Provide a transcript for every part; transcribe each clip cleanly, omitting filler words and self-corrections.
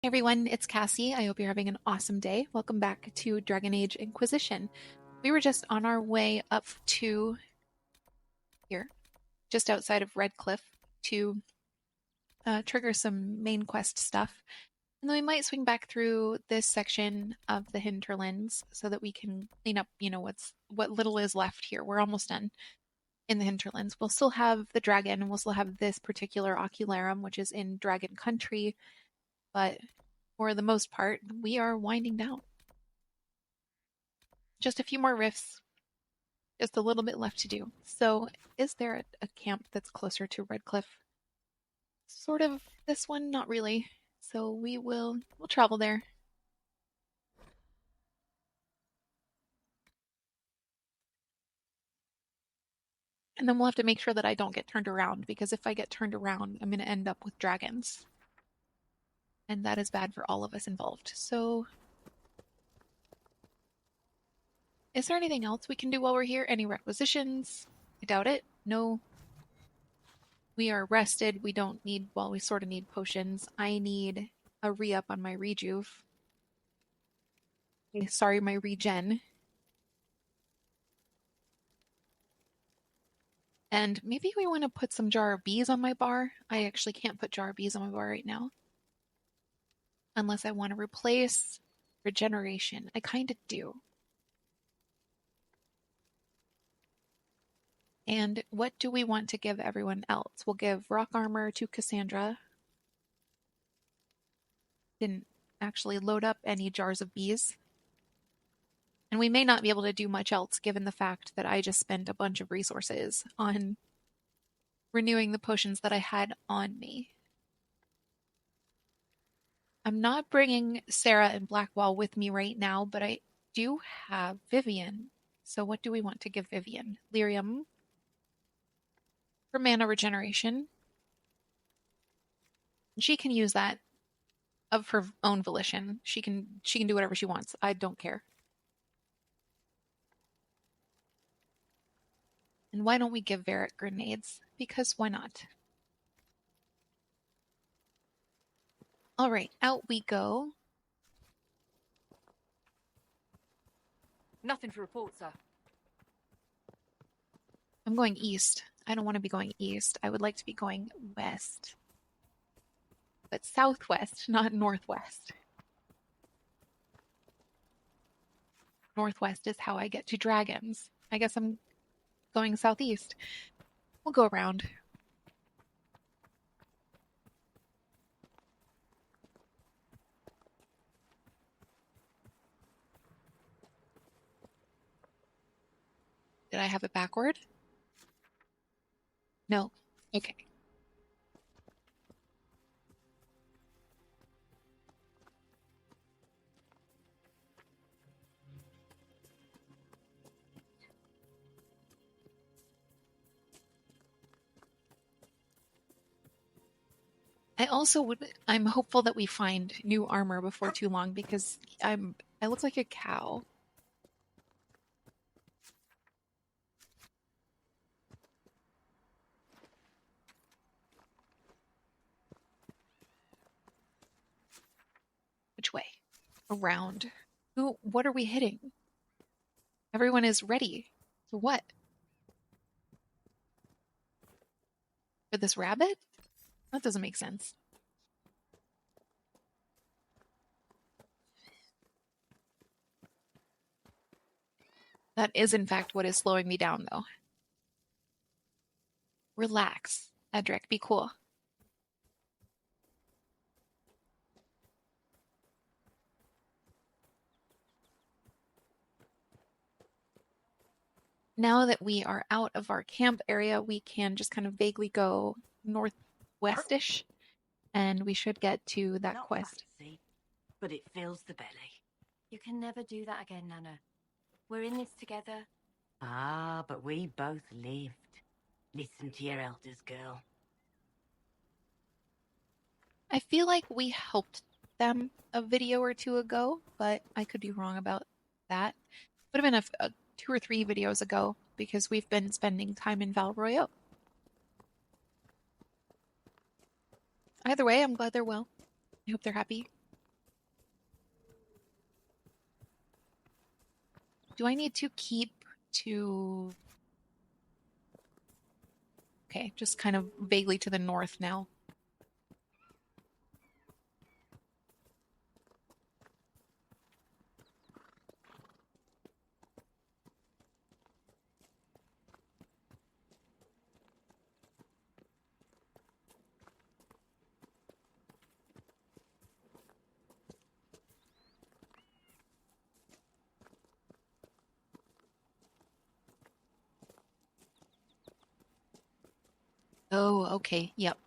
Hey everyone, it's Cassie. I hope you're having an awesome day. Welcome back to Dragon Age Inquisition. We were just on our way up to here, just outside of Redcliffe, to trigger some main quest stuff. And then we might swing back through this section of the Hinterlands so that we can clean up, what little is left here. We're almost done in the Hinterlands. We'll still have the dragon, and we'll still have this particular ocularum, which is in Dragon Country, but for the most part, we are winding down. Just a few more rifts, just a little bit left to do. So, is there a camp that's closer to Redcliffe? Sort of this one, not really. So we'll travel there. And then we'll have to make sure that I don't get turned around, because if I get turned around, I'm going to end up with dragons. And that is bad for all of us involved. So, is there anything else we can do while we're here? Any requisitions? I doubt it. No. We are rested. We don't need, well, we sort of need potions. I need a re-up on my rejuve. Sorry, my regen. And maybe we want to put some jar of bees on my bar. I actually can't put jar of bees on my bar right now. Unless I want to replace regeneration. I kind of do. And what do we want to give everyone else? We'll give rock armor to Cassandra. Didn't actually load up any jars of bees. And we may not be able to do much else given the fact that I just spent a bunch of resources on renewing the potions that I had on me. I'm not bringing Sarah and Blackwall with me right now, but I do have Vivian. So what do we want to give Vivian? Lyrium for mana regeneration. She can use that of her own volition. She can do whatever she wants. I don't care. And why don't we give Varric grenades? Because why not? All right, out we go. Nothing to report, sir. I'm going east. I don't want to be going east. I would like to be going west. But southwest, not northwest. Northwest is how I get to dragons. I guess I'm going southeast. We'll go around. Did I have it backward? No. Okay. I'm hopeful that we find new armor before too long because I look like a cow. Which way? Around. What are we hitting? Everyone is ready. For what? For this rabbit? That doesn't make sense. That is, in fact, what is slowing me down, though. Relax, Edric. Be cool. Now that we are out of our camp area, we can just kind of vaguely go northwestish, and we should get to that Not quest. fancy, but it fills the belly. You can never do that again, Nana. We're in this together. Ah, but we both lived. Listen to your elders, girl. I feel like we helped them a video or two ago, but I could be wrong about that. Would have been 2 or 3 videos ago because we've been spending time in Val Royeaux. Either way, I'm glad they're well. I hope they're happy. Do I need to keep to... Okay, just kind of vaguely to the north now. Oh, okay. Yep.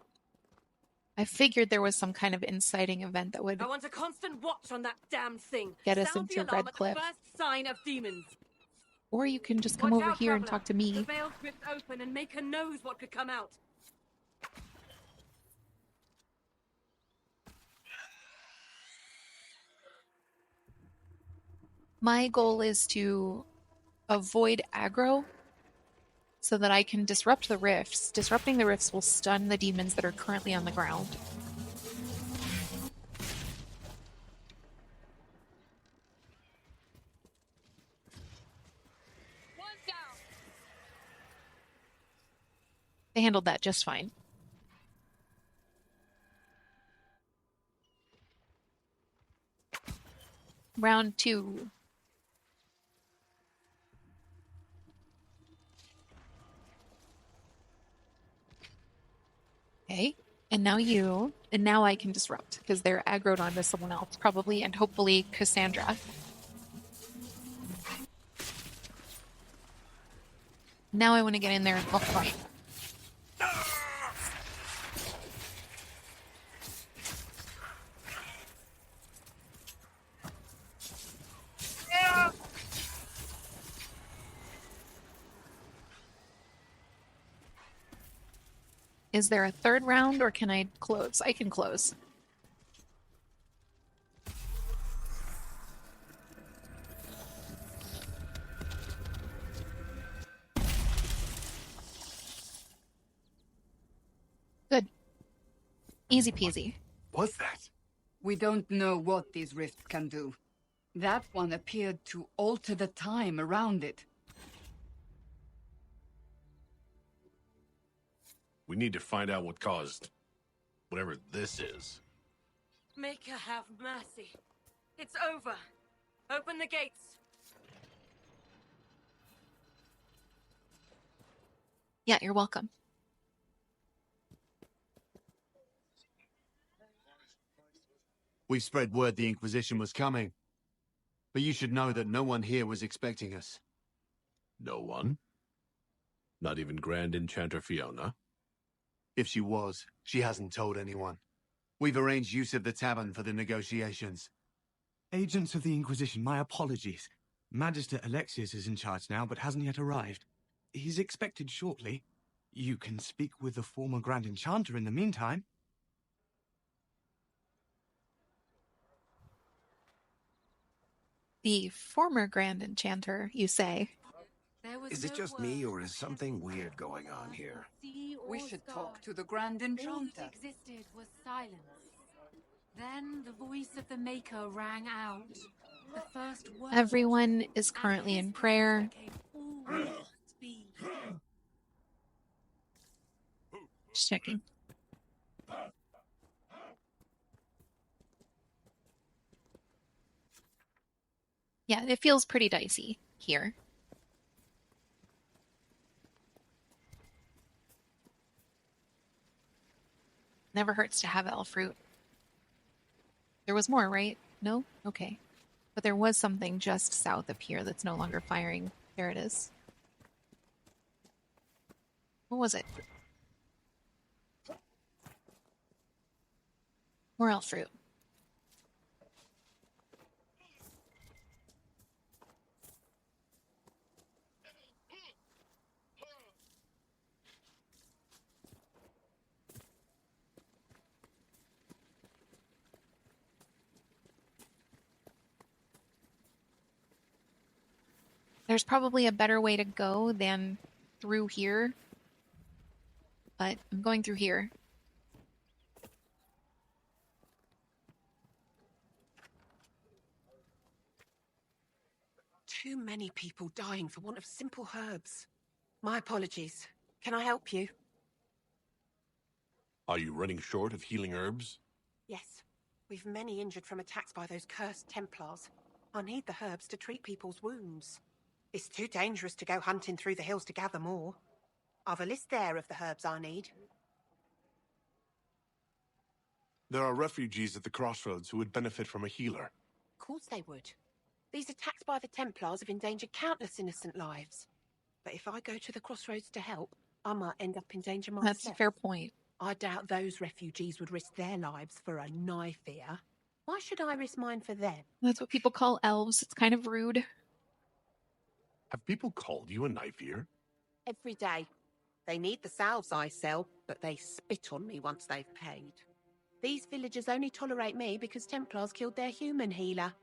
I figured there was some kind of inciting event that would I want a constant watch on that damn thing. get us Sound the into alarm at the Redcliffe. first sign of demons. Or you can just come Watch over out, here and traveler. talk to me. The veil's ripped open and Maker knows what could come out. My goal is to avoid aggro so that I can disrupt the rifts. Disrupting the rifts will stun the demons that are currently on the ground. They handled that just fine. Round 2. Okay, and now you, and now I can disrupt because they're aggroed onto someone else, probably, and hopefully Cassandra. Now I want to get in there and look right. Is there a third round or can I close? I can close. Good. Easy peasy. What's that? We don't know what these rifts can do. That one appeared to alter the time around it. We need to find out what caused whatever this is. Maker have mercy. It's over. Open the gates. Yeah, you're welcome. We've spread word the Inquisition was coming. But you should know that no one here was expecting us. No one? Not even Grand Enchanter Fiona? If she was, she hasn't told anyone. We've arranged use of the tavern for the negotiations. Agents of the Inquisition, my apologies. Magister Alexius is in charge now, but hasn't yet arrived. He's expected shortly. You can speak with the former Grand Enchanter in the meantime. The former Grand Enchanter, you say? Is it just me, or is something weird going on here? We should talk to the Grand Enchanter. All that existed was silence. Then the voice of the Maker rang out. The first word. Everyone is currently in prayer. Just checking. Yeah, it feels pretty dicey here. Never hurts to have elf fruit. There was more, right? No? Okay. But there was something just south of here that's no longer firing. There it is. What was it? More elf fruit. There's probably a better way to go than through here, but I'm going through here. too many people dying for want of simple herbs. My apologies. Can I help you? Are you running short of healing herbs? Yes. We've many injured from attacks by those cursed Templars. I need the herbs to treat people's wounds. It's too dangerous to go hunting through the hills to gather more. I've a list there of the herbs I need. There are refugees at the crossroads who would benefit from a healer. Of course they would. These attacks by the Templars have endangered countless innocent lives. But if I go to the crossroads to help, I might end up in danger myself. That's a fair point. I doubt those refugees would risk their lives for a knife here. Why should I risk mine for them? That's what people call elves. It's kind of rude. Have people called you a knife ear? Every day. They need the salves I sell, but they spit on me once they've paid. These villagers only tolerate me because Templars killed their human healer.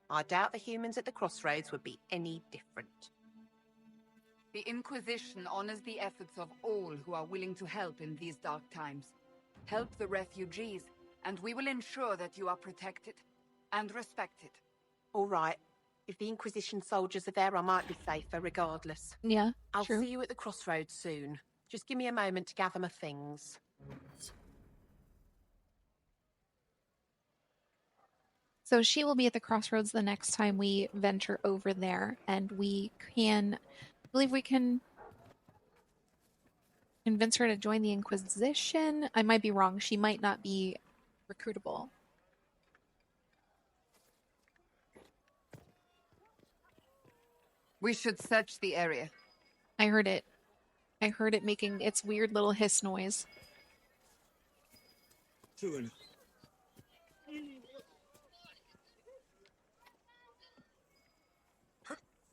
I doubt the humans at the crossroads would be any different. The Inquisition honors the efforts of all who are willing to help in these dark times. Help the refugees, and we will ensure that you are protected and respected. All right. If the Inquisition soldiers are there, I might be safer regardless. Yeah, I'll true. see you at the crossroads soon. Just give me a moment to gather my things. So she will be at the crossroads the next time we venture over there, and I believe we can convince her to join the Inquisition. I might be wrong. She might not be recruitable. We should search the area. I heard it. I heard it making its weird little hiss noise.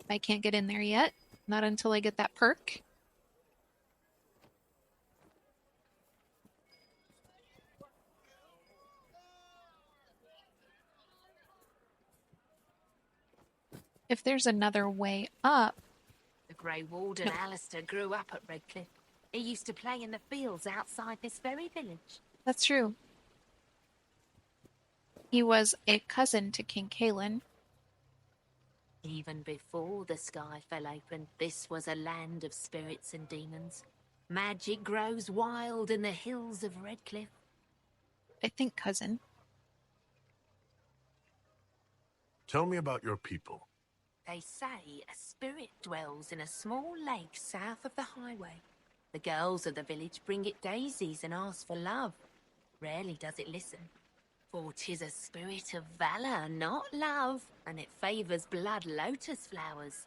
I can't get in there yet. Not until I get that perk. If there's another way up... The Grey Warden Alistair grew up at Redcliffe. He used to play in the fields outside this very village. That's true. He was a cousin to King Cailan. Even before the sky fell open, this was a land of spirits and demons. Magic grows wild in the hills of Redcliffe. I think cousin. Tell me about your people. They say a spirit dwells in a small lake south of the highway. The girls of the village bring it daisies and ask for love. Rarely does it listen. For 'tis a spirit of valor, not love, and it favours blood lotus flowers.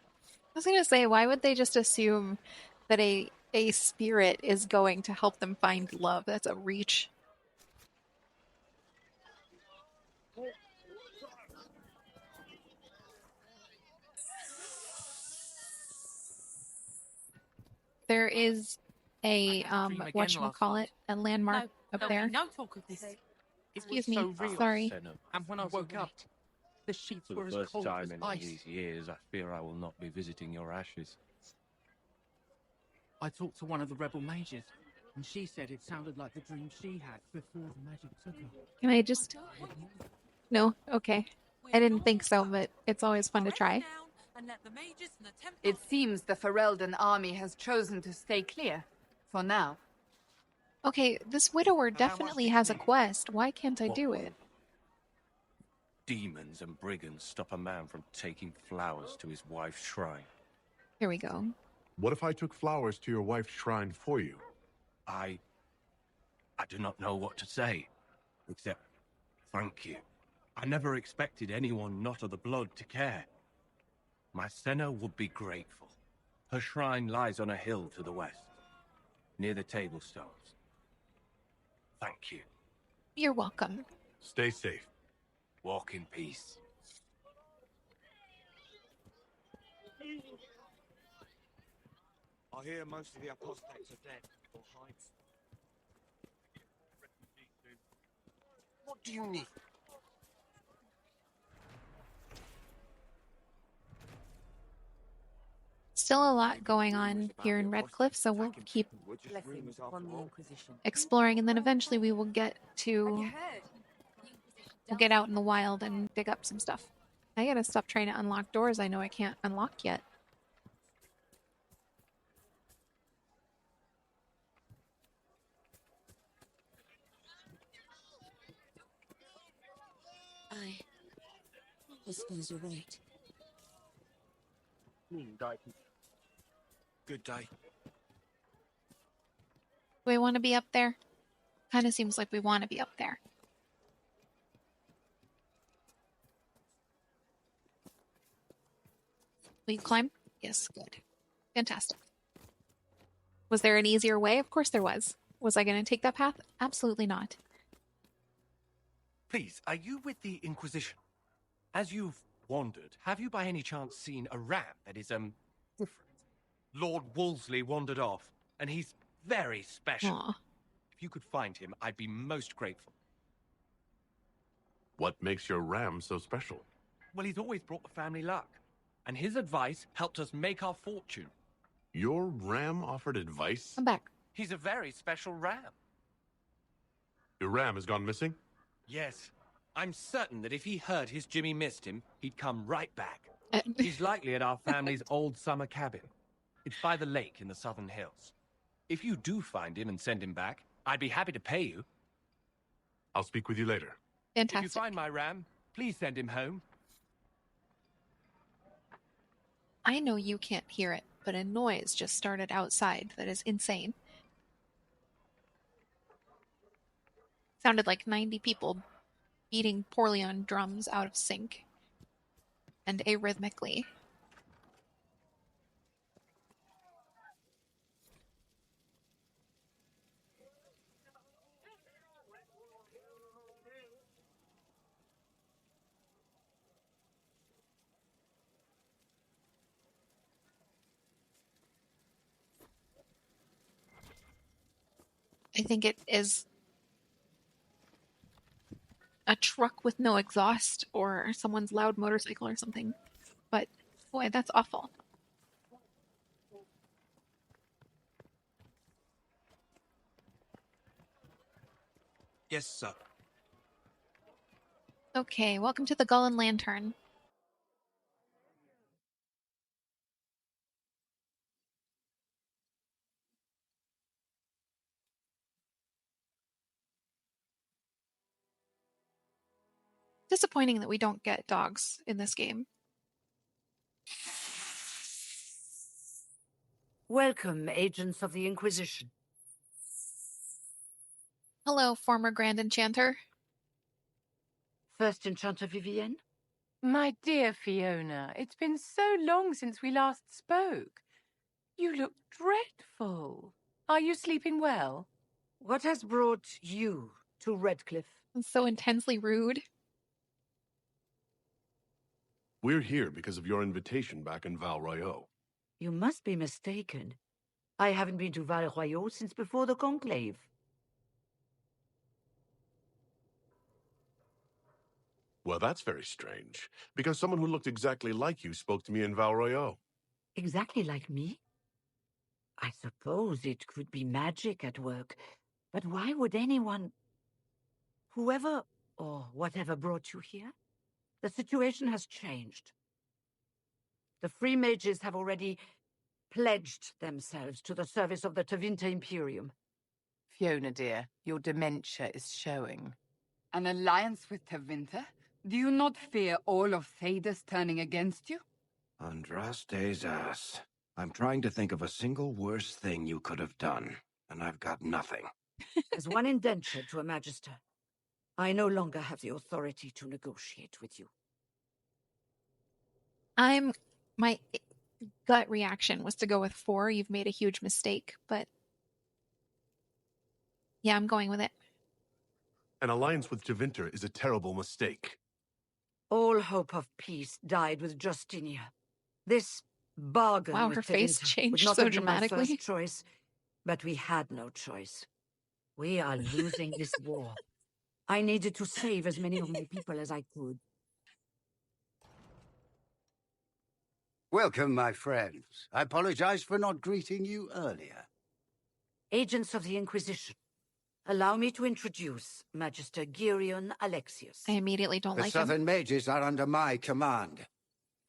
I was going to say, why would they just assume that a spirit is going to help them find love? That's a reach. There is a whatchamacallit, a landmark up there. No talk of this. Excuse me, sorry. And when I woke up, the sheets were as For the first cold time as in ice. these years, I fear I will not be visiting your ashes. I talked to one of the rebel mages, and she said it sounded like the dream she had before the magic took her. Can I just... No? Okay. I didn't think so, but it's always fun to try. It seems the Ferelden army has chosen to stay clear, for now. Okay, this widower definitely has a quest. Why can't I do it? Demons and brigands stop a man from taking flowers to his wife's shrine. Here we go. What if I took flowers to your wife's shrine for you? I do not know what to say, except thank you. I never expected anyone not of the blood to care. My Senna would be grateful. Her shrine lies on a hill to the west, near the table stones. Thank you. You're welcome. Stay safe. Walk in peace. I hear most of the apostates are dead or hiding. What do you need? Still a lot going on here in Redcliffe, so we'll keep Blessings upon the Inquisition. exploring, and then eventually we will get to... We'll get out in the wild and dig up some stuff. I gotta stop trying to unlock doors I know I can't unlock yet. I suppose you're right. Good day. Do we want to be up there? Kind of seems like we want to be up there. Will you climb? Yes, good. Fantastic. Was there an easier way? Of course there was. Was I going to take that path? Absolutely not. Please, are you with the Inquisition? As you've wandered, have you by any chance seen a ram that is, different? Lord Wolseley wandered off, and he's very special. Aww. If you could find him, I'd be most grateful. What makes your ram so special? Well, he's always brought the family luck, and his advice helped us make our fortune. Your ram offered advice? I'm back. He's a very special ram. Your ram has gone missing? Yes. I'm certain that if he heard his Jimmy missed him, he'd come right back. He's likely at our family's old summer cabin. It's by the lake in the southern hills. If you do find him and send him back, I'd be happy to pay you. I'll speak with you later. Fantastic. If you find my ram, please send him home. I know you can't hear it, but a noise just started outside that is insane. Sounded like 90 people beating poorly on drums out of sync and arrhythmically. I think it is a truck with no exhaust or someone's loud motorcycle or something. But boy, that's awful. Yes, sir. Okay, welcome to the Gull and Lantern. Disappointing that we don't get dogs in this game. Welcome, agents of the Inquisition. Hello, former Grand Enchanter. First Enchanter Vivienne? My dear Fiona, it's been so long since we last spoke. You look dreadful. Are you sleeping well? What has brought you to Redcliffe? It's so intensely rude. We're here because of your invitation back in Val Royeaux. You must be mistaken. I haven't been to Val Royeaux since before the Conclave. Well, that's very strange, because someone who looked exactly like you spoke to me in Val Royeaux. Exactly like me? I suppose it could be magic at work, but why would anyone... Whoever or whatever brought you here? The situation has changed. The Free Mages have already pledged themselves to the service of the Tevinter Imperium. Fiona, dear, your dementia is showing. An alliance with Tevinter? Do you not fear all of Thedas turning against you? Andraste's ass. I'm trying to think of a single worse thing you could have done, and I've got nothing. As one indentured to a magister, I no longer have the authority to negotiate with you. My gut reaction was to go with 4. You've made a huge mistake, but yeah, I'm going with it. An alliance with Tevinter is a terrible mistake. All hope of peace died with Justinia. This bargain Wow, with her face Tevinter changed would not so have been my dramatically. first choice, but we had no choice. We are losing this war. I needed to save as many of my people as I could. Welcome, my friends. I apologize for not greeting you earlier. Agents of the Inquisition. Allow me to introduce Magister Girion Alexius. I immediately don't The like Southern him. Mages are under my command.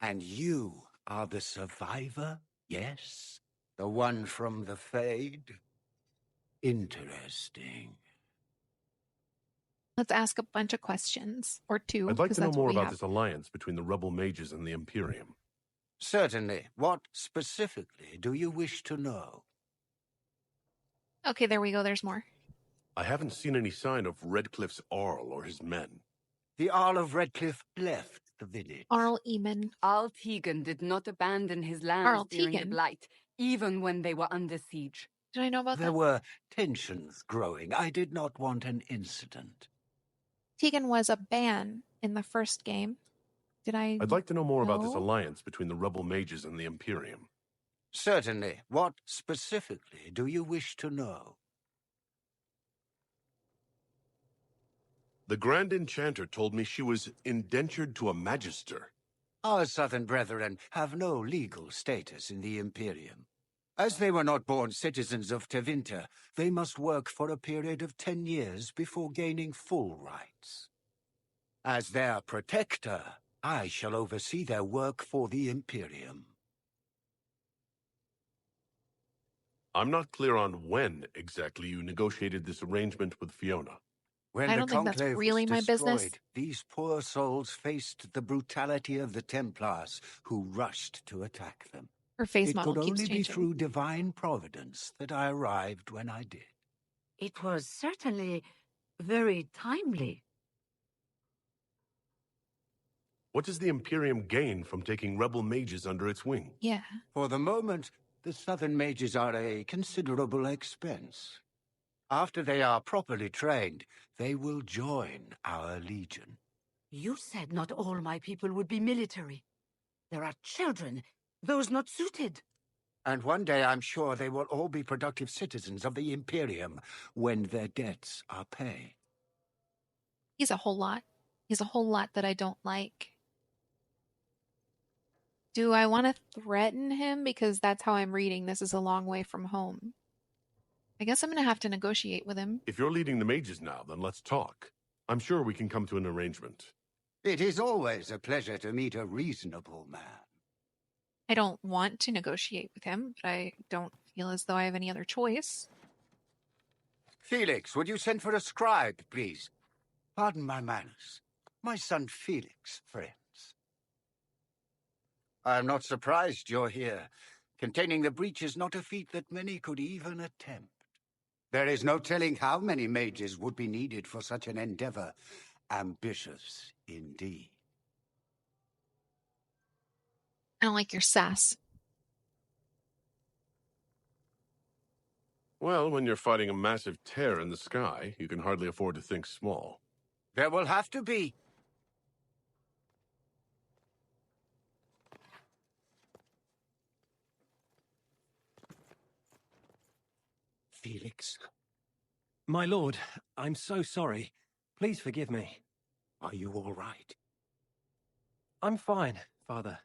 And you are the survivor, yes? The one from the Fade? Interesting. Let's ask a bunch of questions. Or two, I'd like because to know that's what more we about have. this alliance between the rebel mages and the Imperium. Certainly. What specifically do you wish to know? Okay, there we go. There's more. I haven't seen any sign of Redcliffe's Arl or his men. The Arl of Redcliffe left the village. Arl Eamon. Arl Tegan did not abandon his lands Arl during the Tegan? Blight, even when they were under siege. Did I know about There that? were tensions growing. I did not want an incident. Tegan was a ban in the first game. I'd like to know more about this alliance between the rebel mages and the Imperium. Certainly. What specifically do you wish to know? The Grand Enchanter told me she was indentured to a magister. Our southern brethren have no legal status in the Imperium. As they were not born citizens of Tevinter, they must work for a period of 10 years before gaining full rights. As their protector, I shall oversee their work for the Imperium. I'm not clear on when exactly you negotiated this arrangement with Fiona. When I the don't think that's Conclave really was my business. destroyed, these poor souls faced the brutality of the Templars, who rushed to attack them. Her face It model could keeps only be changing. through divine providence that I arrived when I did. It was certainly very timely. What does the Imperium gain from taking rebel mages under its wing? Yeah. For the moment, the Southern Mages are a considerable expense. After they are properly trained, they will join our legion. You said not all my people would be military. There are children, those not suited. And one day I'm sure they will all be productive citizens of the Imperium when their debts are paid. He's a whole lot. He's a whole lot that I don't like. Do I want to threaten him? Because that's how I'm reading. This is a long way from home. I guess I'm going to have to negotiate with him. If you're leading the mages now, then let's talk. I'm sure we can come to an arrangement. It is always a pleasure to meet a reasonable man. I don't want to negotiate with him, but I don't feel as though I have any other choice. Felix, would you send for a scribe, please? Pardon my manners. My son Felix, friends. I'm not surprised you're here. Containing the breach is not a feat that many could even attempt. There is no telling how many mages would be needed for such an endeavor. Ambitious, indeed. I don't like your sass. Well, when you're fighting a massive tear in the sky, you can hardly afford to think small. There will have to be. Felix. My lord, I'm so sorry. Please forgive me. Are you all right? I'm fine, Father.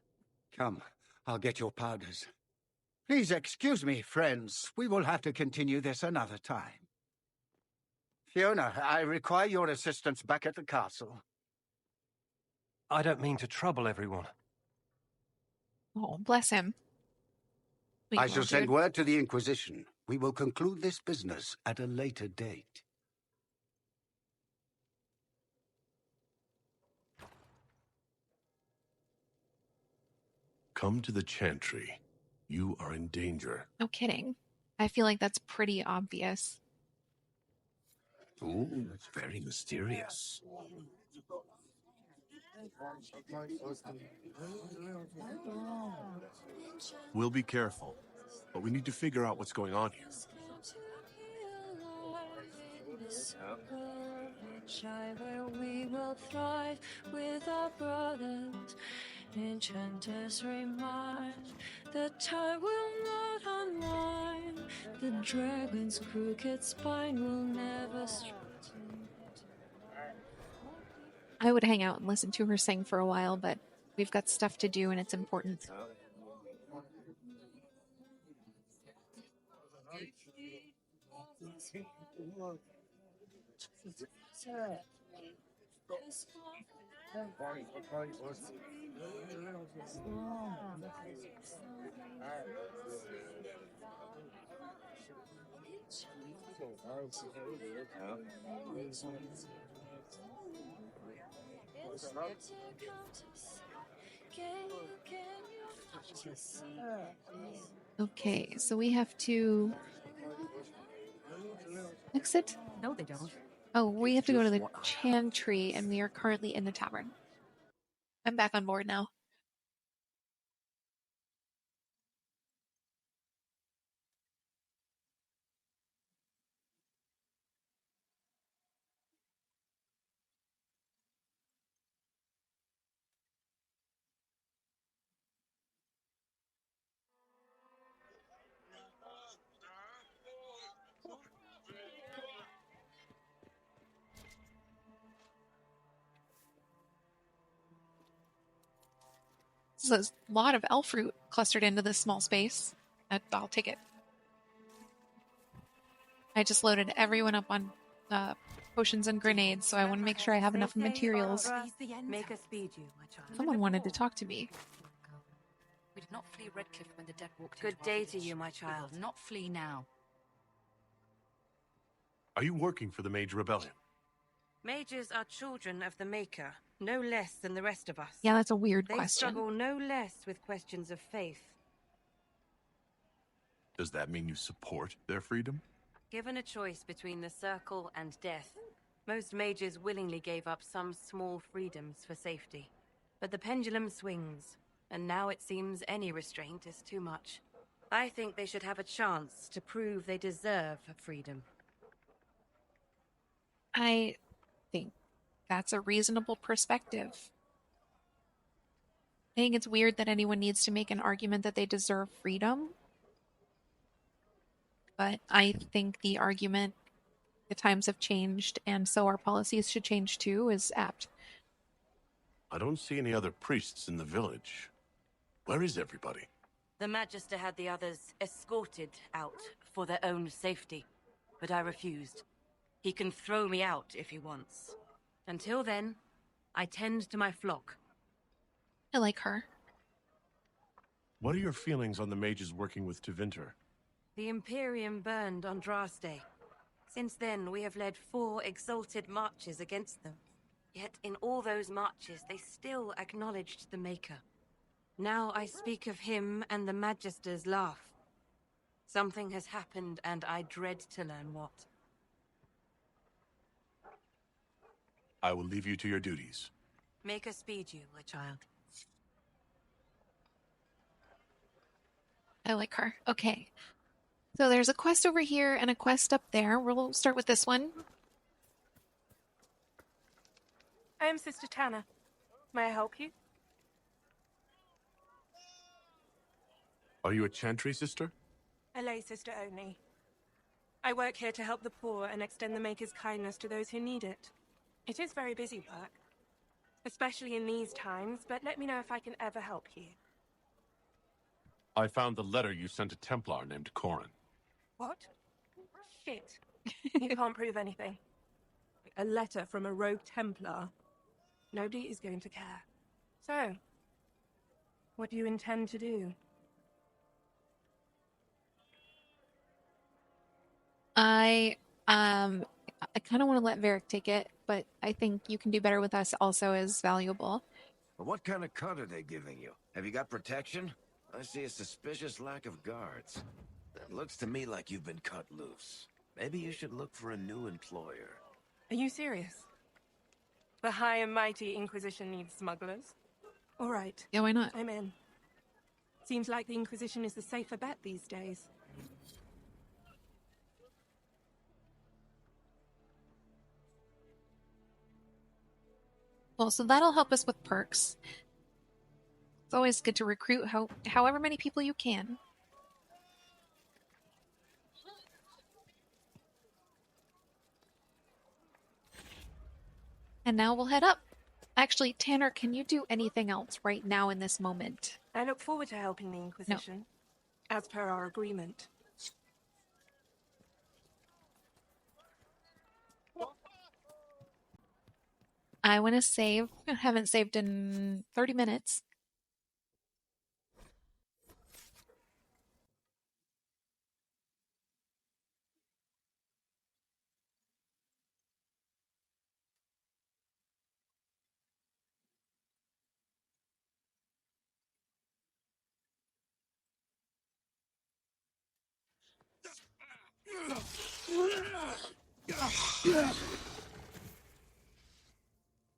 Come, I'll get your powders. Please excuse me, friends. We will have to continue this another time. Fiona, I require your assistance back at the castle. I don't mean to trouble everyone. Oh, bless him. I shall send word to the Inquisition. We will conclude this business at a later date. Come to the chantry. You are in danger. No kidding. I feel like that's pretty obvious. Ooh, that's very mysterious. We'll be careful, but we need to figure out what's going on here. Where we will thrive with our brothers. Enchanters remind the tide will not unwind. The dragon's crooked spine will never straighten. I would hang out and listen to her sing for a while, but we've got stuff to do and it's important. Okay, so we have to exit? No, they don't. Oh, we have to go to the chantry, and we are currently in the tavern. I'm back on board now. There's a lot of elf fruit clustered into this small space. I'll take it. I just loaded everyone up on potions and grenades, so I want to make sure I have enough materials. Make us speed you, my child. Someone wanted to talk to me. We did not flee Redcliffe when the dead walked Good into our day to village. you, my child. We will not flee now. Are you working for the Mage Rebellion? Mages are children of the Maker, no less than the rest of us. Yeah, that's a weird They question. struggle no less with questions of faith. Does that mean you support their freedom? Given a choice between the Circle and death, most mages willingly gave up some small freedoms for safety. But the pendulum swings, and now it seems any restraint is too much. I think they should have a chance to prove they deserve freedom. I think that's a reasonable perspective. I think it's weird that anyone needs to make an argument that they deserve freedom. But I think the argument, the times have changed, and so our policies should change too, is apt. I don't see any other priests in the village. Where is everybody? The Magister had the others escorted out for their own safety, but I refused. He can throw me out if he wants. Until then, I tend to my flock. I like her. What are your feelings on the mages working with Tevinter? The Imperium burned on Draste. Since then, we have led 4 exalted marches against them. Yet in all those marches, they still acknowledged the Maker. Now I speak of him and the Magisters laugh. Something has happened, and I dread to learn what. I will leave you to your duties. Make us speed you, my child. I like her. Okay. So there's a quest over here and a quest up there. We'll start with this one. I am Sister Tanner. May I help you? Are you a chantry sister? A lay sister only. I work here to help the poor and extend the Maker's kindness to those who need it. It is very busy work, especially in these times, but let me know if I can ever help you. I found the letter you sent a Templar named Corin. What? Shit. You can't prove anything. A letter from a rogue Templar. Nobody is going to care. So, what do you intend to do? I kind of want to let Varric take it, but I think you can do better with us also is valuable. But what kind of cut are they giving you? Have you got protection? I see a suspicious lack of guards. That looks to me like you've been cut loose. Maybe you should look for a new employer. Are you serious? The high and mighty Inquisition needs smugglers? All right. Yeah, why not? I'm in. Seems like the Inquisition is the safer bet these days. Well, so that'll help us with perks. It's always good to recruit however many people you can. And now we'll head up. Actually, Tanner, can you do anything else right now in this moment? I look forward to helping the Inquisition, as per our agreement. I want to save. I haven't saved in 30 minutes.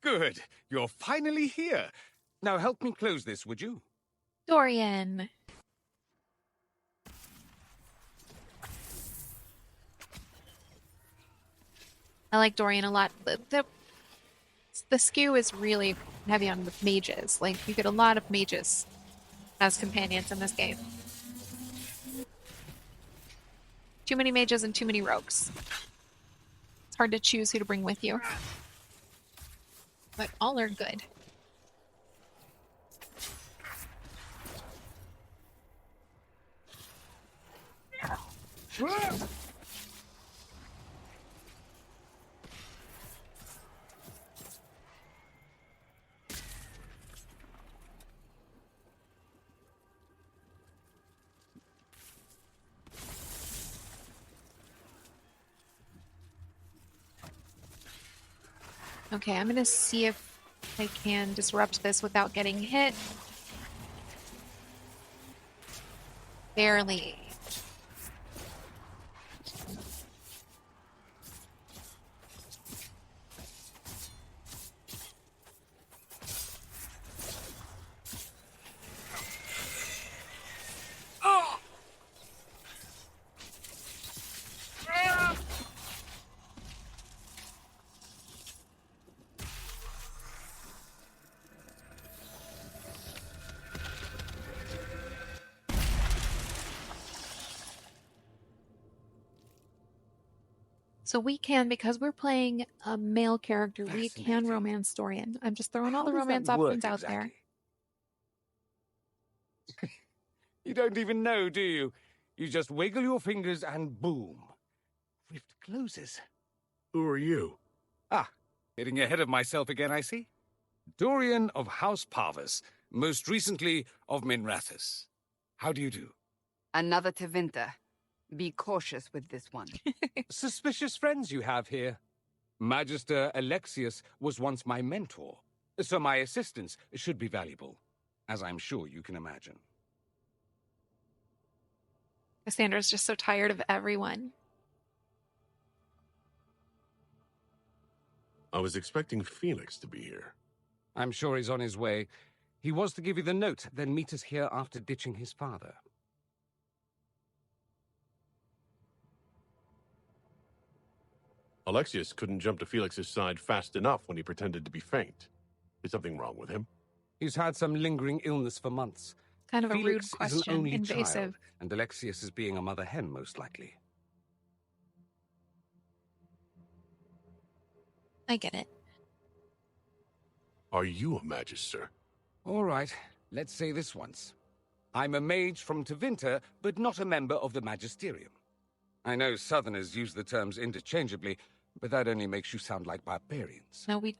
Good. You're finally here. Now help me close this, would you? Dorian. I like Dorian a lot. The skew is really heavy on the mages. Like, you get a lot of mages as companions in this game. Too many mages and too many rogues. It's hard to choose who to bring with you. But all are good. Okay, I'm gonna see if I can disrupt this without getting hit. Barely. So we can, because we're playing a male character, we can romance Dorian. I'm just throwing all the romance options out there. You don't even know, do you? You just wiggle your fingers and boom. Rift closes. Who are you? Ah, getting ahead of myself again, I see. Dorian of House Parvis, most recently of Minrathous. How do you do? Another Tevinter. Be cautious with this one. Suspicious friends you have here. Magister Alexius was once my mentor, so my assistance should be valuable, as I'm sure you can imagine. Cassandra's just so tired of everyone. I was expecting Felix to be here. I'm sure he's on his way. He was to give you the note, then meet us here after ditching his father. Alexius couldn't jump to Felix's side fast enough when he pretended to be faint. Is something wrong with him? He's had some lingering illness for months. Kind of a Felix rude is an question, only invasive. child, and Alexius is being a mother hen, most likely. I get it. Are you a magister? All right, let's say this once. I'm a mage from Tevinter, but not a member of the Magisterium. I know Southerners use the terms interchangeably, but that only makes you sound like barbarians. No, we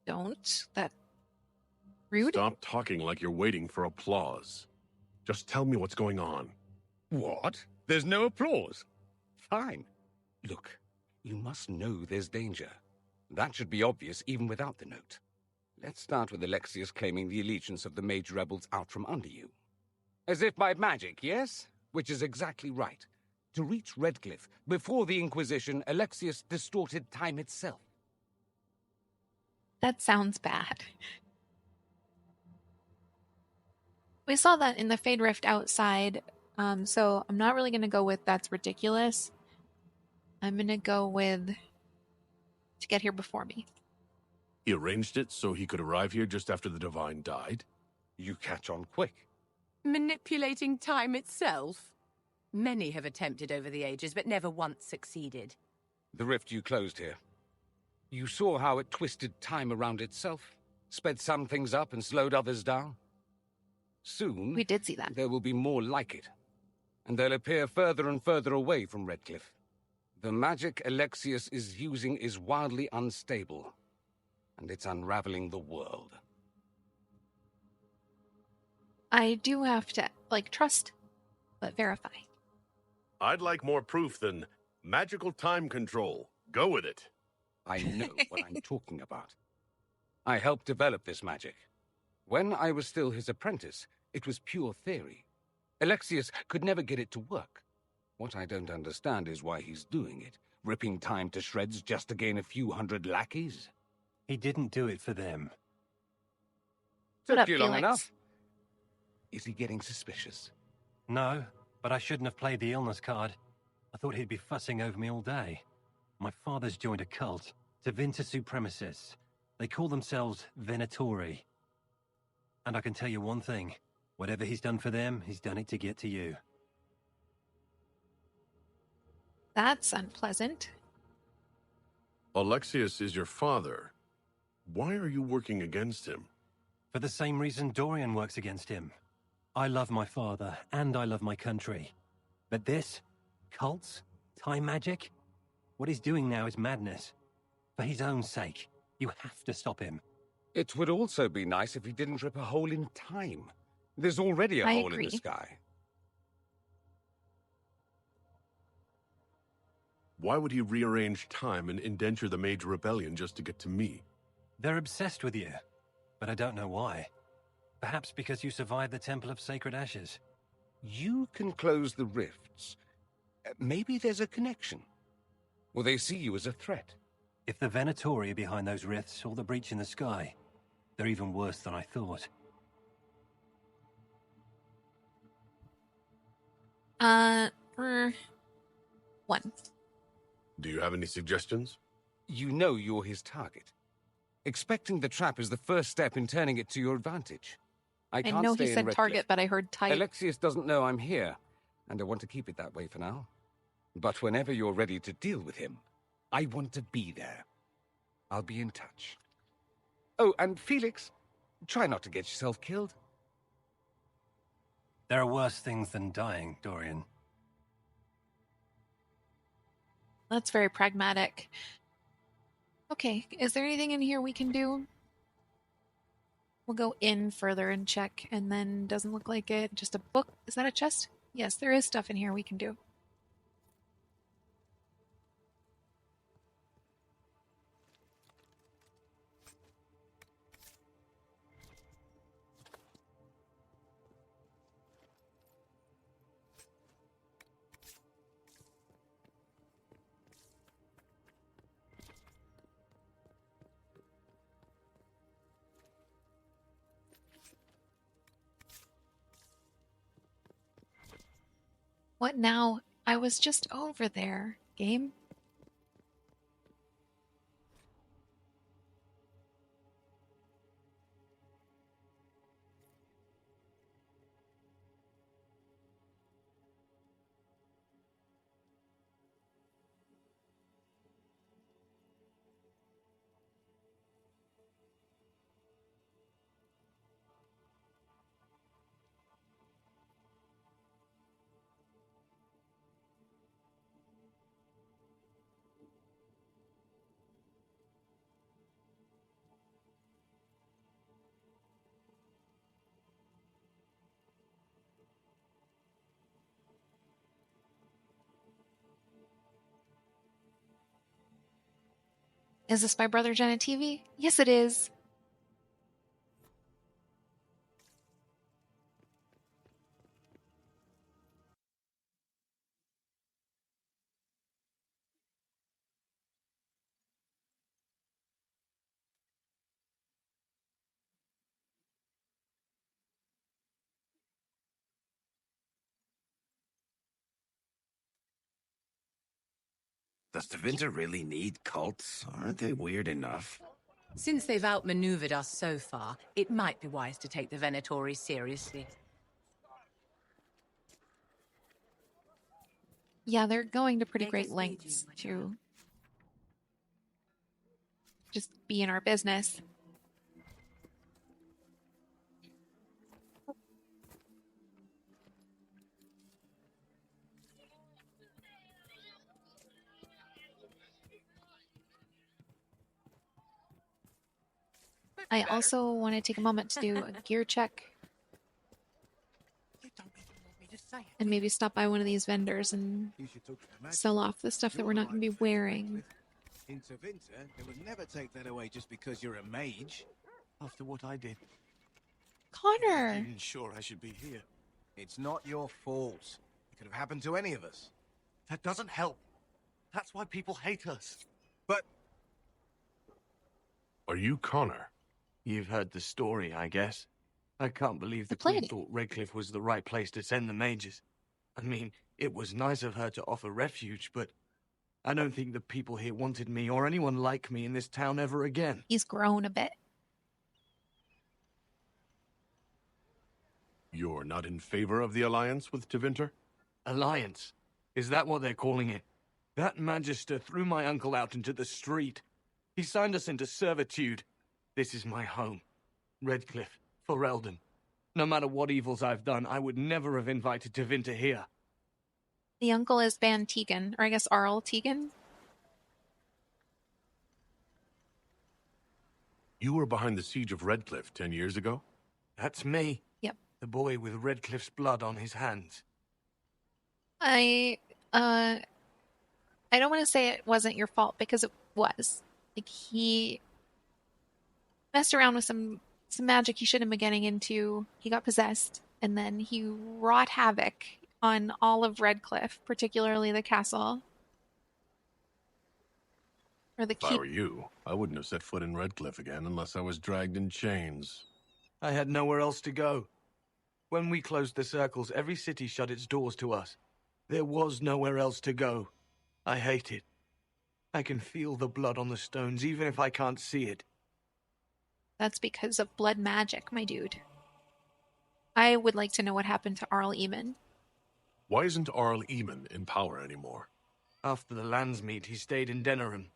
don't. That rude? Stop talking like you're waiting for applause. Just tell me what's going on. What? There's no applause? Fine. Look, you must know there's danger. That should be obvious even without the note. Let's start with Alexius claiming the allegiance of the mage rebels out from under you. As if by magic, yes? Which is exactly right. To reach Redcliffe, before the Inquisition, Alexius distorted time itself. That sounds bad. We saw that in the Fade Rift outside, so I'm not really going to go with that's ridiculous. I'm going to go with to get here before me. He arranged it so he could arrive here just after the Divine died? You catch on quick. Manipulating time itself? Many have attempted over the ages, but never once succeeded. The rift you closed here. You saw how it twisted time around itself, sped some things up and slowed others down. Soon, we did see that. There will be more like it, and they'll appear further and further away from Redcliffe. The magic Alexius is using is wildly unstable, and it's unraveling the world. I do have to, trust, but verify. I'd like more proof than magical time control. Go with it. I know what I'm talking about. I helped develop this magic. When I was still his apprentice, it was pure theory. Alexius could never get it to work. What I don't understand is why he's doing it, ripping time to shreds just to gain a few hundred lackeys. He didn't do it for them. Took you long enough. Is he getting suspicious? No, but I shouldn't have played the illness card. I thought he'd be fussing over me all day. My father's joined a cult, Tevinter Supremacists. They call themselves Venatori. And I can tell you one thing. Whatever he's done for them, he's done it to get to you. That's unpleasant. Alexius is your father. Why are you working against him? For the same reason Dorian works against him. I love my father, and I love my country. But this? Cults? Time magic? What he's doing now is madness. For his own sake, you have to stop him. It would also be nice if he didn't rip a hole in time. There's already a hole in the sky. Why would he rearrange time and indenture the Mage Rebellion just to get to me? They're obsessed with you, but I don't know why. Perhaps because you survived the Temple of Sacred Ashes. You can close the rifts. Maybe there's a connection. Will they see you as a threat? If the Venatori are behind those rifts or the breach in the sky, they're even worse than I thought. One. Do you have any suggestions? You know you're his target. Expecting the trap is the first step in turning it to your advantage. I can't know stay he in said Redcliffe. target, but I heard type. Alexius doesn't know I'm here, and I want to keep it that way for now. But whenever you're ready to deal with him, I want to be there. I'll be in touch. Oh, and Felix, try not to get yourself killed. There are worse things than dying, Dorian. That's very pragmatic. Okay, is there anything in here we can do? We'll go in further and check, and then doesn't look like it. Just a book. Is that a chest? Yes, there is stuff in here we can do. What now? I was just over there. Game? Is this my brother Jenna TV? Yes, it is. Does Tevinter really need cults? Aren't they weird enough? Since they've outmaneuvered us so far, it might be wise to take the Venatori seriously. Yeah, they're going to pretty great lengths to just be in our business. I also want to take a moment to do a gear check. And maybe stop by one of these vendors and sell off the stuff that we're not going to be wearing. Intervinter, they would never take that away just because you're a mage. After what I did. Connor! I'm not even sure I should be here. It's not your fault. It could have happened to any of us. That doesn't help. That's why people hate us. But... Are you Connor? You've heard the story, I guess. I can't believe the Queen thought Redcliffe was the right place to send the mages. I mean, it was nice of her to offer refuge, but I don't think the people here wanted me or anyone like me in this town ever again. He's grown a bit. You're not in favor of the alliance with Tevinter? Alliance? Is that what they're calling it? That Magister threw my uncle out into the street. He signed us into servitude. This is my home. Redcliffe, Ferelden. No matter what evils I've done, I would never have invited Tevinter here. The uncle is Ban Tegan, or I guess Arl Tegan. You were behind the siege of Redcliffe 10 years ago? That's me. Yep. The boy with Redcliffe's blood on his hands. I don't want to say it wasn't your fault, because it was. Like, he messed around with some magic he shouldn't have been getting into. He got possessed, and then he wrought havoc on all of Redcliffe, particularly the castle. Or the keep. If I were you, I wouldn't have set foot in Redcliffe again unless I was dragged in chains. I had nowhere else to go. When we closed the circles, every city shut its doors to us. There was nowhere else to go. I hate it. I can feel the blood on the stones, even if I can't see it. That's because of blood magic, my dude. I would like to know what happened to Arl Eamon. Why isn't Arl Eamon in power anymore? After the Landsmeet, he stayed in Denerim.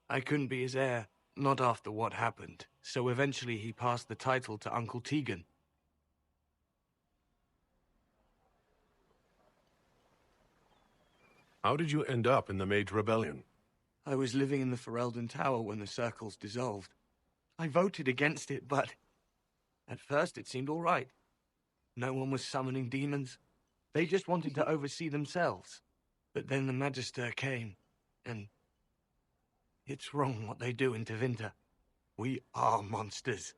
I couldn't be his heir, not after what happened, so eventually he passed the title to Uncle Tegan. How did you end up in the Mage Rebellion? I was living in the Ferelden Tower when the circles dissolved. I voted against it, but at first it seemed all right. No one was summoning demons. They just wanted to oversee themselves. But then the Magister came, and it's wrong what they do in Tevinter. We are monsters.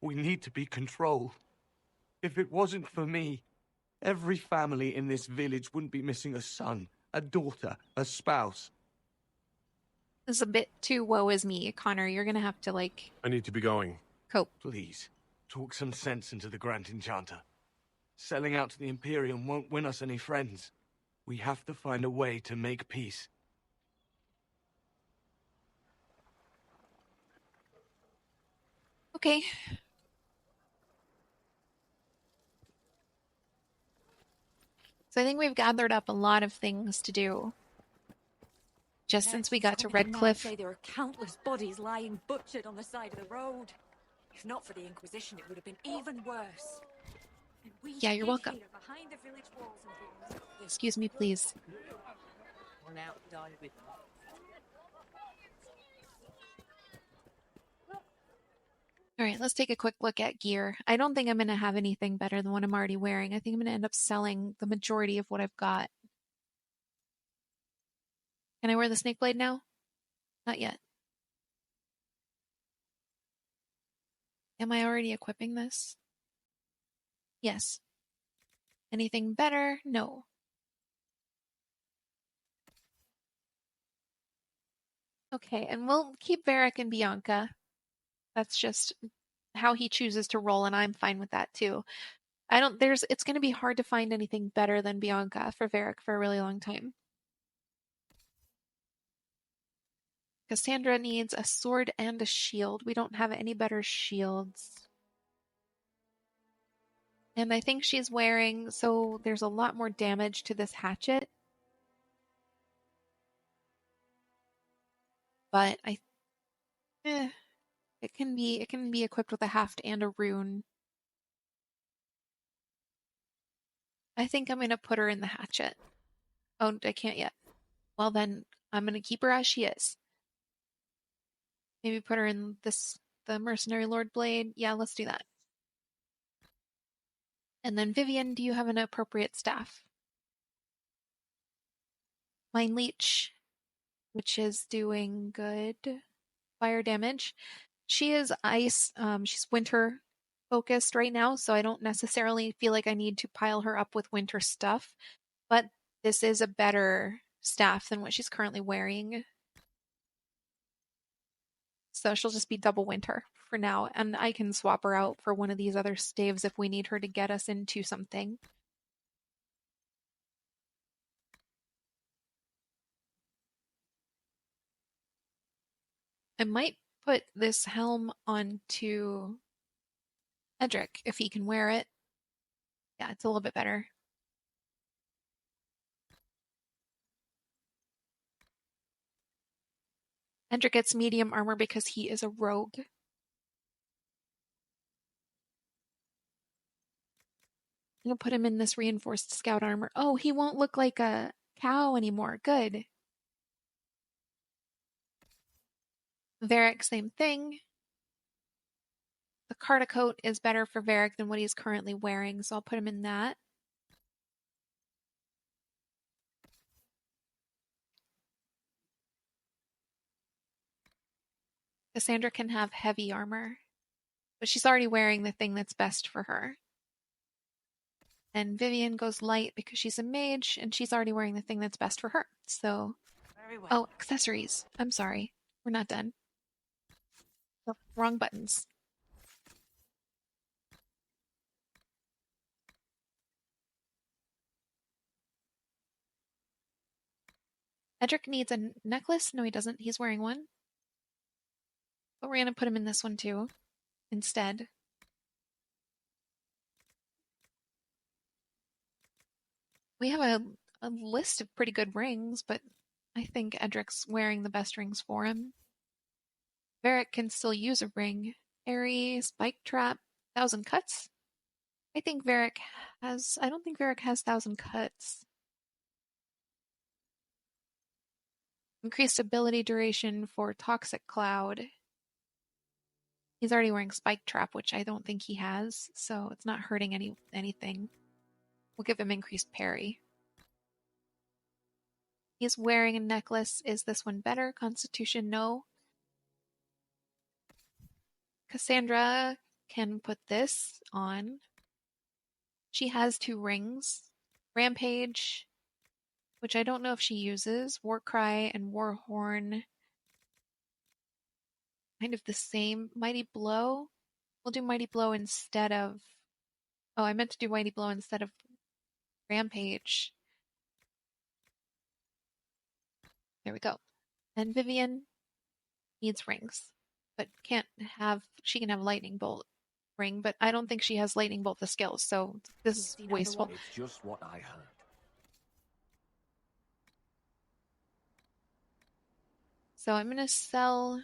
We need to be controlled. If it wasn't for me, every family in this village wouldn't be missing a son, a daughter, a spouse. This is a bit too woe is me, Connor. You're gonna have to, like... I need to be going. Cope. Please, talk some sense into the Grand Enchanter. Selling out to the Imperium won't win us any friends. We have to find a way to make peace. Okay. So I think we've gathered up a lot of things to do. Just since we got to Redcliffe. Say there are countless bodies lying butchered on the side of the road. If not for the Inquisition, it would have been even worse. Yeah, you're welcome. Excuse me, please. Alright, let's take a quick look at gear. I don't think I'm going to have anything better than what I'm already wearing. I think I'm going to end up selling the majority of what I've got. Can I wear the snake blade now? Not yet. Am I already equipping this? Yes. Anything better? No. Okay, and we'll keep Varric and Bianca. That's just how he chooses to roll, and I'm fine with that too. It's going to be hard to find anything better than Bianca for Varric for a really long time. Cassandra needs a sword and a shield. We don't have any better shields. And I think she's wearing, so there's a lot more damage to this hatchet. But it can be equipped with a haft and a rune. I think I'm going to put her in the hatchet. Oh, I can't yet. Well then, I'm going to keep her as she is. Maybe put her in this the Mercenary Lord Blade. Yeah, let's do that. And then Vivian, do you have an appropriate staff? Mind Leech, which is doing good fire damage. She is ice. She's winter focused right now, so I don't necessarily feel like I need to pile her up with winter stuff. But this is a better staff than what she's currently wearing. So she'll just be double winter for now, and I can swap her out for one of these other staves if we need her to get us into something. I might put this helm onto Edric if he can wear it. Yeah, it's a little bit better. Edric gets medium armor because he is a rogue. I'm gonna put him in this reinforced scout armor. Oh, he won't look like a cow anymore. Good. Varric, same thing. The Carta coat is better for Varric than what he's currently wearing, so I'll put him in that. Cassandra can have heavy armor, but she's already wearing the thing that's best for her. And Vivian goes light because she's a mage, and she's already wearing the thing that's best for her. So, Very well. oh, accessories. I'm sorry. We're not done. Oh, wrong buttons. Edric needs a necklace. No, he doesn't. He's wearing one. But we're going to put him in this one too, instead. We have a list of pretty good rings, but I think Edric's wearing the best rings for him. Varric can still use a ring. Airy, Spike Trap, 1,000 Cuts. I don't think Varric has 1,000 Cuts. Increased ability duration for Toxic Cloud. He's already wearing Spike Trap, which I don't think he has, so it's not hurting anything. We'll give him increased parry. He's wearing a necklace. Is this one better? Constitution, no. Cassandra can put this on. She has 2 rings. Rampage, which I don't know if she uses. Warcry and Warhorn. Kind of the same. Mighty Blow. We'll do Mighty Blow instead of... Oh, I meant to do Mighty Blow instead of Rampage. There we go. And Vivian needs rings, but she can have Lightning Bolt ring, but I don't think she has Lightning Bolt the skills, so this is wasteful. It's just what I heard. So I'm going to sell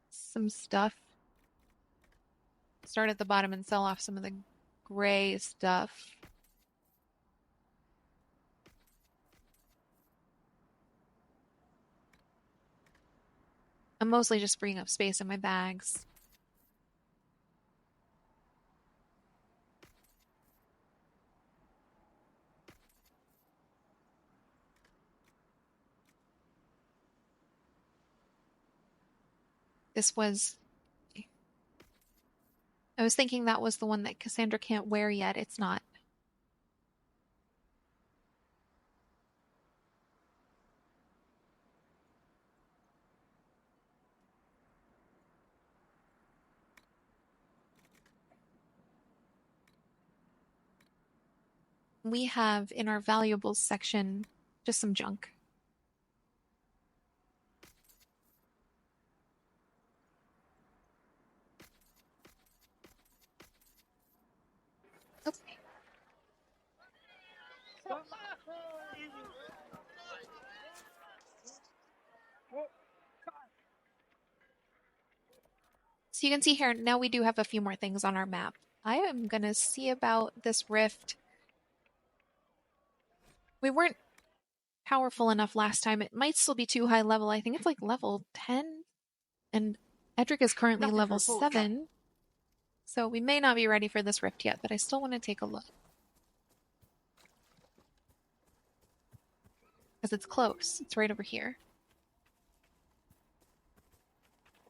some stuff. Start at the bottom and sell off some of the gray stuff. I'm mostly just freeing up space in my bags. I was thinking that was the one that Cassandra can't wear yet. It's not. We have in our valuables section just some junk. Okay. So you can see here, now we do have a few more things on our map. I am going to see about this rift. We weren't powerful enough last time. It might still be too high level. I think it's like level 10. And Edric is currently Nothing to level report, 7, so we may not be ready for this rift yet, but I still want to take a look. Because it's close. It's right over here.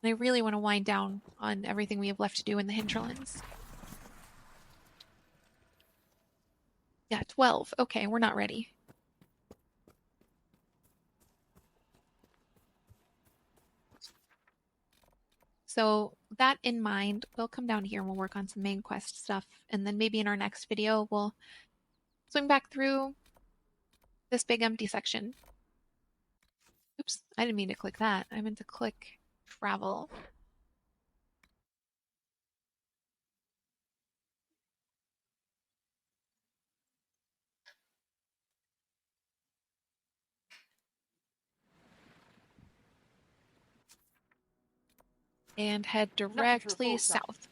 And I really want to wind down on everything we have left to do in the Hinterlands. Yeah, 12. Okay, we're not ready. So that in mind, we'll come down here and we'll work on some main quest stuff. And then maybe in our next video, we'll swing back through this big empty section. Oops, I didn't mean to click that. I meant to click travel. And head directly south.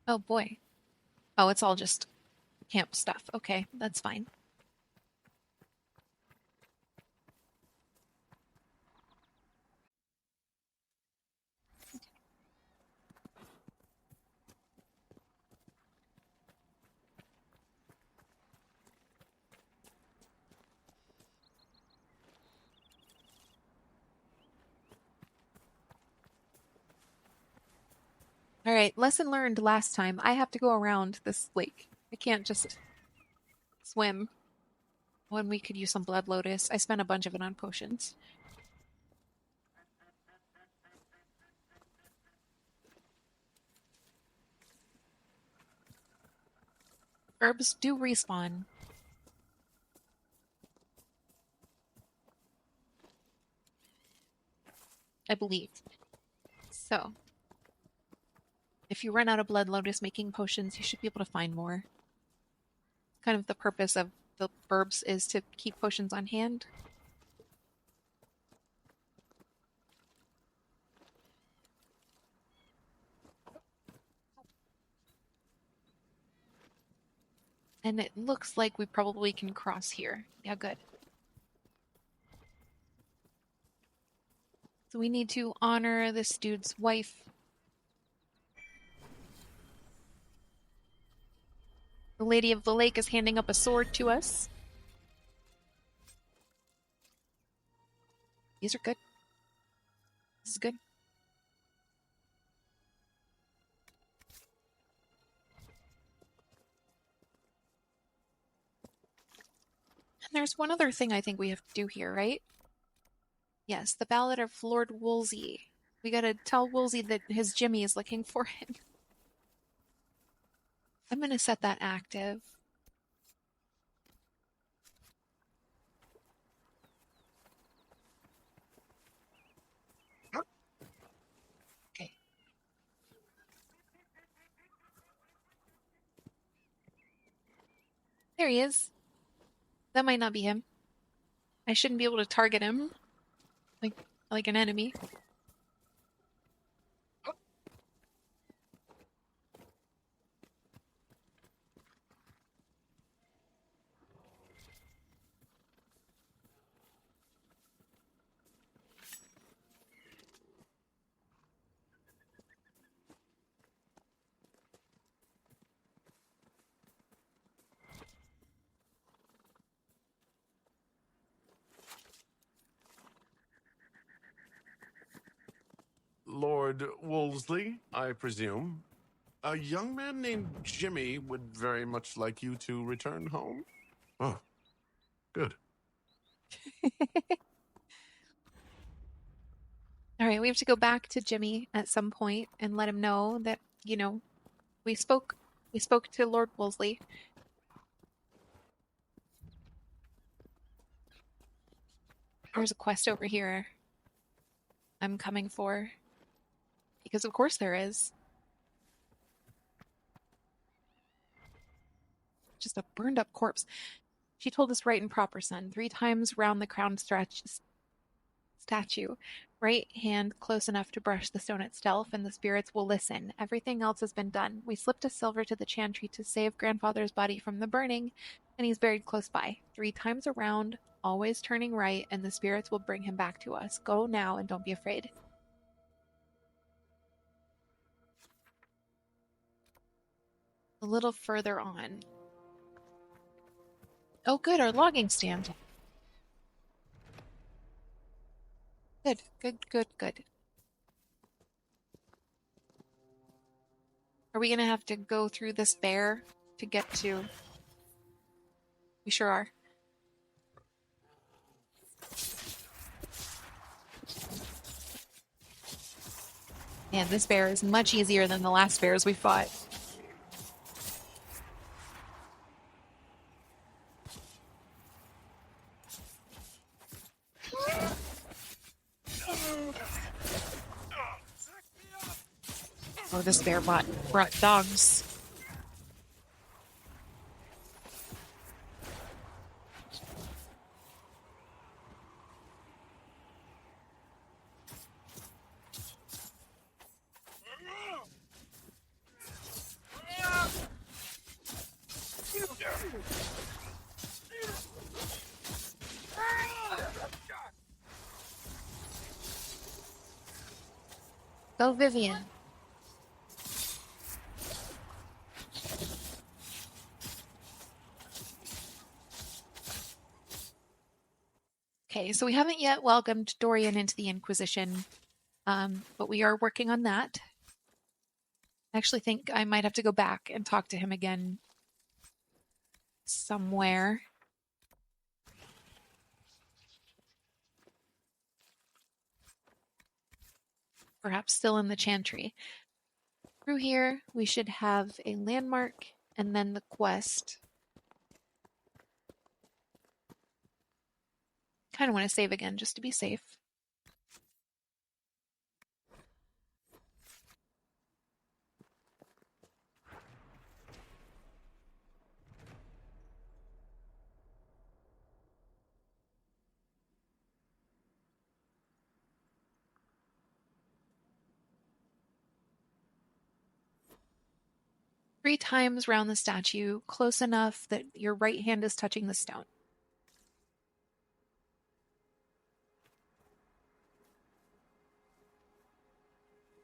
Oh boy. Oh, it's all just camp stuff. Okay, that's fine. All right, lesson learned last time. I have to go around this lake. I can't just swim when we could use some blood lotus. I spent a bunch of it on potions. Herbs do respawn. I believe. So, if you run out of blood lotus making potions, you should be able to find more. Kind of the purpose of the herbs is to keep potions on hand. And it looks like we probably can cross here. Yeah, good. So we need to honor this dude's wife. The Lady of the Lake is handing up a sword to us. These are good. This is good. And there's one other thing I think we have to do here, right? Yes, the Ballad of Lord Wolsey. We gotta tell Wolsey that his Jimmy is looking for him. I'm gonna set that active. Okay. There he is. That might not be him. I shouldn't be able to target him like an enemy. Lord Wolseley, I presume. A young man named Jimmy would very much like you to return home. Oh, good. All right, we have to go back to Jimmy at some point and let him know that, you know, we spoke to Lord Wolseley. There's a quest over here I'm coming for. Because of course there is. Just a burned up corpse. She told us right and proper, son. 3 times round the crown statue. right hand close enough to brush the stone itself, and the spirits will listen. Everything else has been done. We slipped a silver to the chantry to save grandfather's body from the burning, and he's buried close by. 3 times around, always turning right, and the spirits will bring him back to us. Go now and don't be afraid. A little further on. Oh, good, our logging stand. Good, good, good, good. Are we going to have to go through this bear to get to... We sure are. Man, this bear is much easier than the last bears we fought. Oh, this bear brought dogs. Go, Vivian. Okay, so we haven't yet welcomed Dorian into the Inquisition, but we are working on that. I actually think I might have to go back and talk to him again somewhere. Perhaps still in the chantry. Through here, we should have a landmark and then the quest. Kind of want to save again just to be safe. Three times round the statue, close enough that your right hand is touching the stone.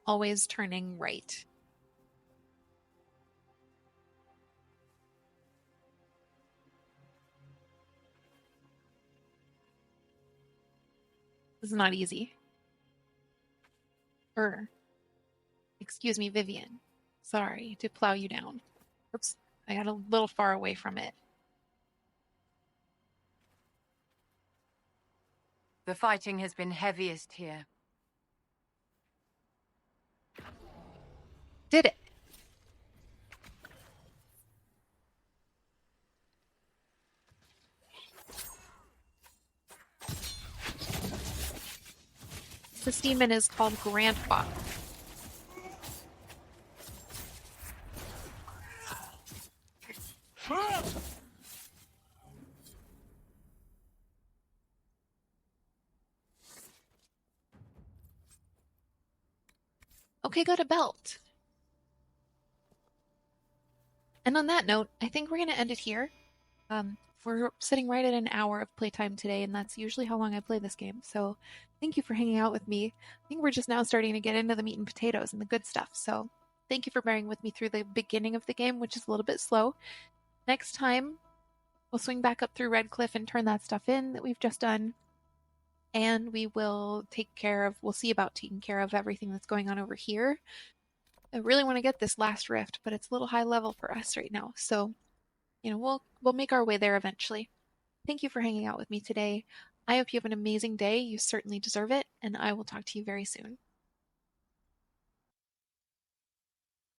Always turning right. This is not easy. Excuse me, Vivian. Sorry to plow you down. Oops, I got a little far away from it. The fighting has been heaviest here. Did it. This demon is called Grandpa. Okay, got a belt. And on that note, I think we're going to end it here. We're sitting right at an hour of playtime today, and that's usually how long I play this game. So thank you for hanging out with me. I think we're just now starting to get into the meat and potatoes and the good stuff. So thank you for bearing with me through the beginning of the game, which is a little bit slow. Next time, we'll swing back up through Redcliffe and turn that stuff in that we've just done. And we will we'll see about taking care of everything that's going on over here. I really want to get this last rift, but it's a little high level for us right now. So, we'll make our way there eventually. Thank you for hanging out with me today. I hope you have an amazing day. You certainly deserve it, and I will talk to you very soon.